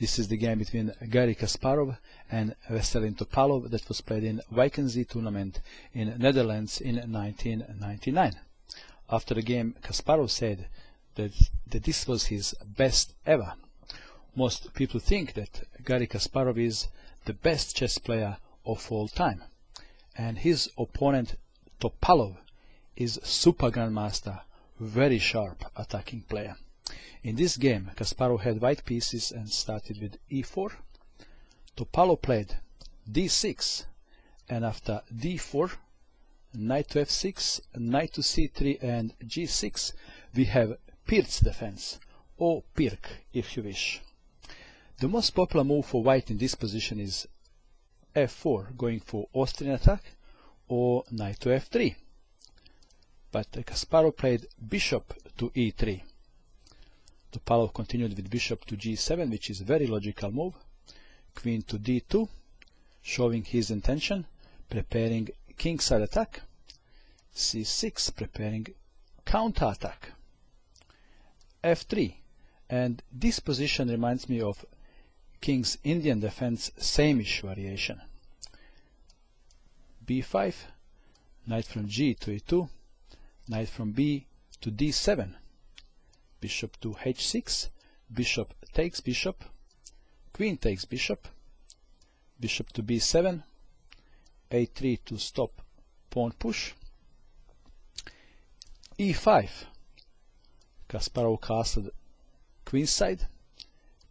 This is the game between Garry Kasparov and Veselin Topalov that was played in Vikensee tournament in Netherlands in 1999. After the game, Kasparov said that this was his best ever. Most people think that Garry Kasparov is the best chess player of all time, and his opponent Topalov is super grandmaster, very sharp attacking player. In this game, Kasparov had white pieces and started with e4. Topalov played d6, and after d4, knight to f6, knight to c3 and g6, we have Pirc's defense, or Pirc if you wish. The most popular move for white in this position is f4, going for Austrian attack, or knight to f3. But Kasparov played bishop to e3. Topalov continued with bishop to g7, which is a very logical move. Queen to d2, showing his intention, preparing kingside attack. c6, preparing counter attack. f3, and this position reminds me of King's Indian defense, same-ish variation. b5, knight from g to e2, knight from b to d7, bishop to h6, bishop takes bishop, queen takes bishop, bishop to b7, a3 to stop pawn push, e5, Kasparov castled queenside,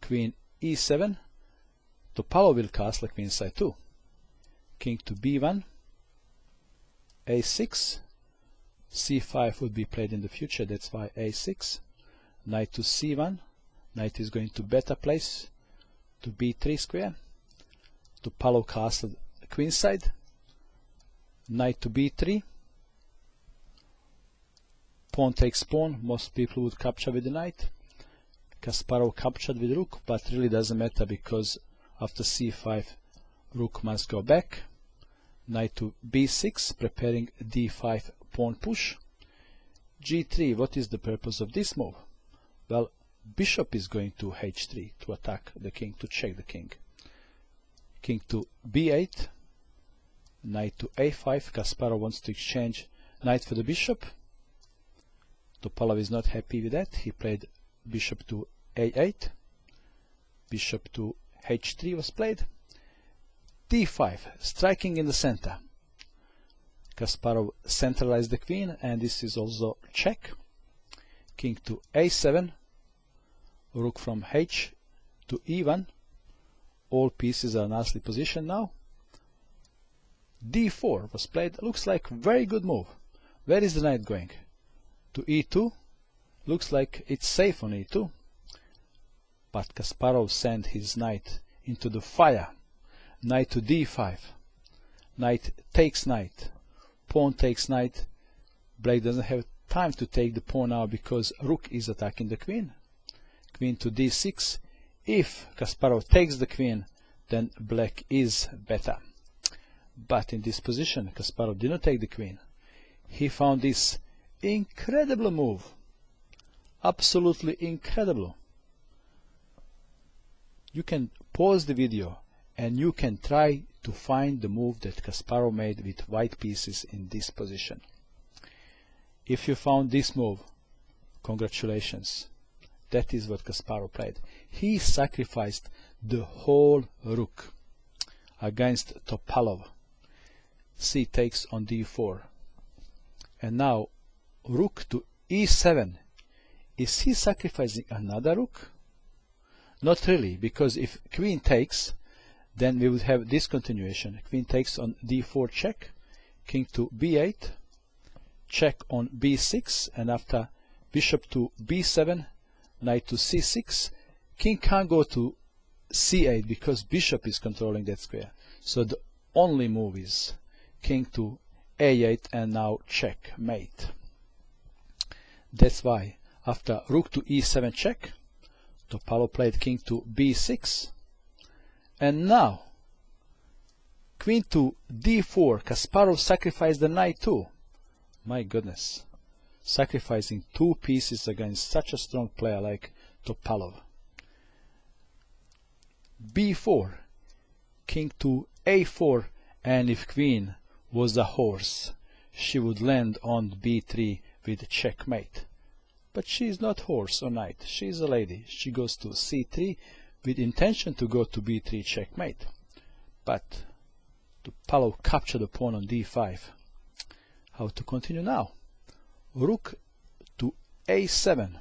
queen e7, Topalov will castle queenside too, king to b1, a6, c5 would be played in the future, that's why a6, knight to c1, knight is going to better place to b3 square, Topalov castled queenside, knight to b3, pawn takes pawn, most people would capture with the knight. Kasparov captured with rook, but really doesn't matter because after c5 rook must go back. Knight to b6, preparing d5 pawn push. g3, what is the purpose of this move? Well, bishop is going to h3 to attack the king, to check the king. King to b8, knight to a5, Kasparov wants to exchange knight for the bishop. Topalov is not happy with that, he played bishop to a8, bishop to h3 was played, d5, striking in the center. Kasparov centralized the queen, and this is also check. King to a7, rook from h to e1, all pieces are nicely positioned now. d4 was played, looks like very good move. Where is the knight going? To e2, looks like it's safe on e2, but Kasparov sent his knight into the fire. Knight to d5, knight takes knight, pawn takes knight. Black doesn't have time to take the pawn now because rook is attacking the queen. Queen to d6, if Kasparov takes the queen, then black is better. But in this position, Kasparov did not take the queen. He found this incredible move. Absolutely incredible. You can pause the video and you can try to find the move that Kasparov made with white pieces in this position. If you found this move, congratulations. That is what Kasparov played. He sacrificed the whole rook against Topalov. C takes on d4. And now rook to e7. Is he sacrificing another rook? Not really, because if queen takes, then we would have this continuation. Queen takes on d4 check, king to b8, check on b6, and after bishop to b7, knight to c6, king can't go to c8 because bishop is controlling that square. So the only move is king to a8, and now checkmate. That's why after rook to e7 check, Topalov played king to b6, and now queen to d4, Kasparov sacrificed the knight too. My goodness, sacrificing two pieces against such a strong player like Topalov. b4, king to a4, and if queen was a horse, she would land on b3 with checkmate. But she is not horse or knight, she is a lady. She goes to c3 with intention to go to b3 checkmate. But Topalov captured the pawn on d5. How to continue now? Rook to a7,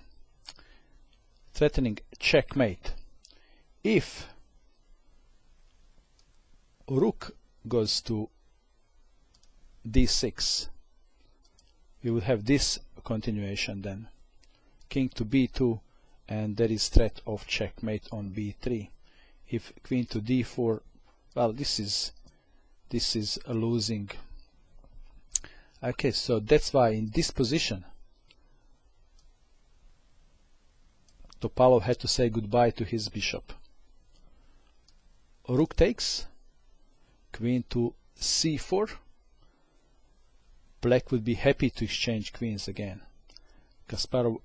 threatening checkmate. If rook goes to d6, we would have this continuation then. King to b2, and there is threat of checkmate on b3. If queen to d4, well, this is a losing. Okay, so that's why in this position Topalov had to say goodbye to his bishop. Rook takes, queen to c4. Black would be happy to exchange queens again. Kasparov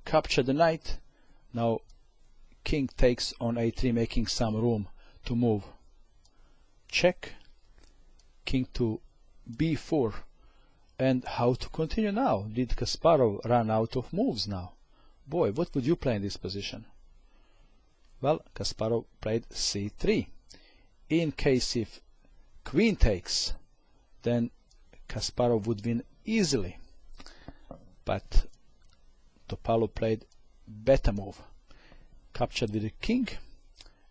captured the knight. Now king takes on a3, making some room to move. Check, king to b4. And how to continue now? Did Kasparov run out of moves now? Boy, what would you play in this position? Well, Kasparov played c3. In case if queen takes, then Kasparov would win easily. But Topalov played better move. Captured with the king,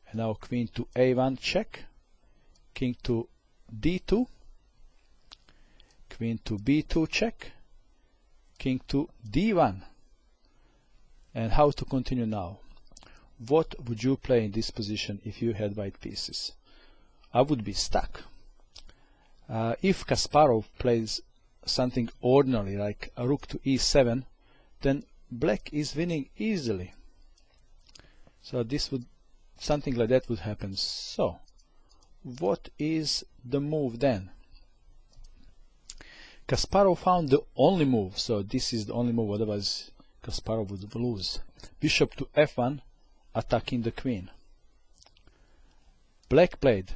and now queen to a1 check, king to d2, queen to b2 check, king to d1. And how to continue now? What would you play in this position if you had white pieces? I would be stuck. If Kasparov plays something ordinary like a rook to e7, then black is winning easily. So something like that would happen. So what is the move then? Kasparov found the only move, so this is the only move, otherwise Kasparov would lose. Bishop to f1, attacking the queen. Black played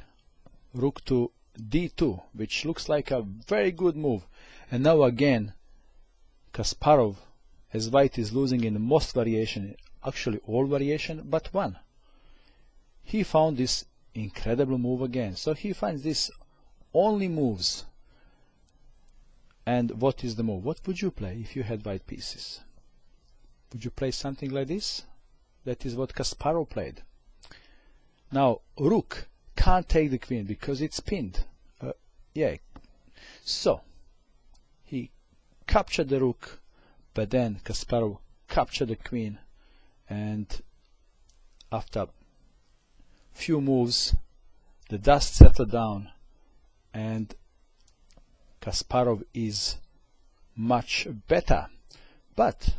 rook to d2, which looks like a very good move. And now again Kasparov, as white is losing in most variation, actually all variation but one, he found this incredible move again. So he finds this only moves. And what is the move? What would you play if you had white pieces? Would you play something like this? That is what Kasparov played. Now rook can't take the queen because it's pinned. Yeah. So he captured the rook, but then Kasparov captured the queen, and after few moves the dust settled down and Kasparov is much better. But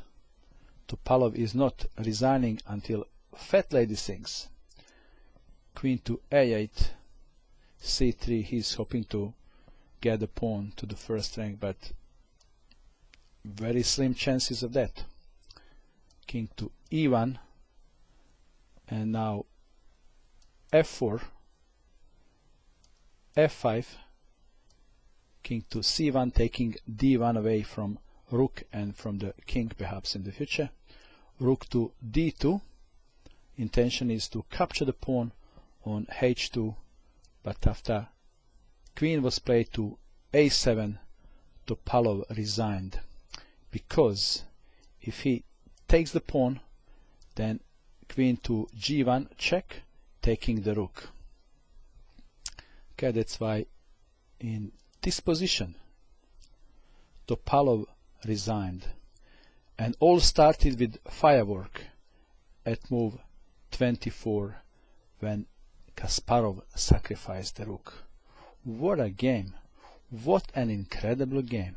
Topalov is not resigning until fat lady sings. Queen to a8, c3. He's hoping to get the pawn to the first rank, but very slim chances of that. King to e1, and now f4, f5, king to c1, taking d1 away from rook and from the king perhaps in the future. Rook to d2. Intention is to capture the pawn on h2, but after queen was played to a7, Topalov resigned, because if he takes the pawn, then queen to g1 check, taking the rook. Okay, that's why in this position Topalov resigned, and all started with firework at move 24 when Kasparov sacrificed the rook. What a game! What an incredible game!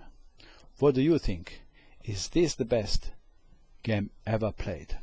What do you think? Is this the best game ever played?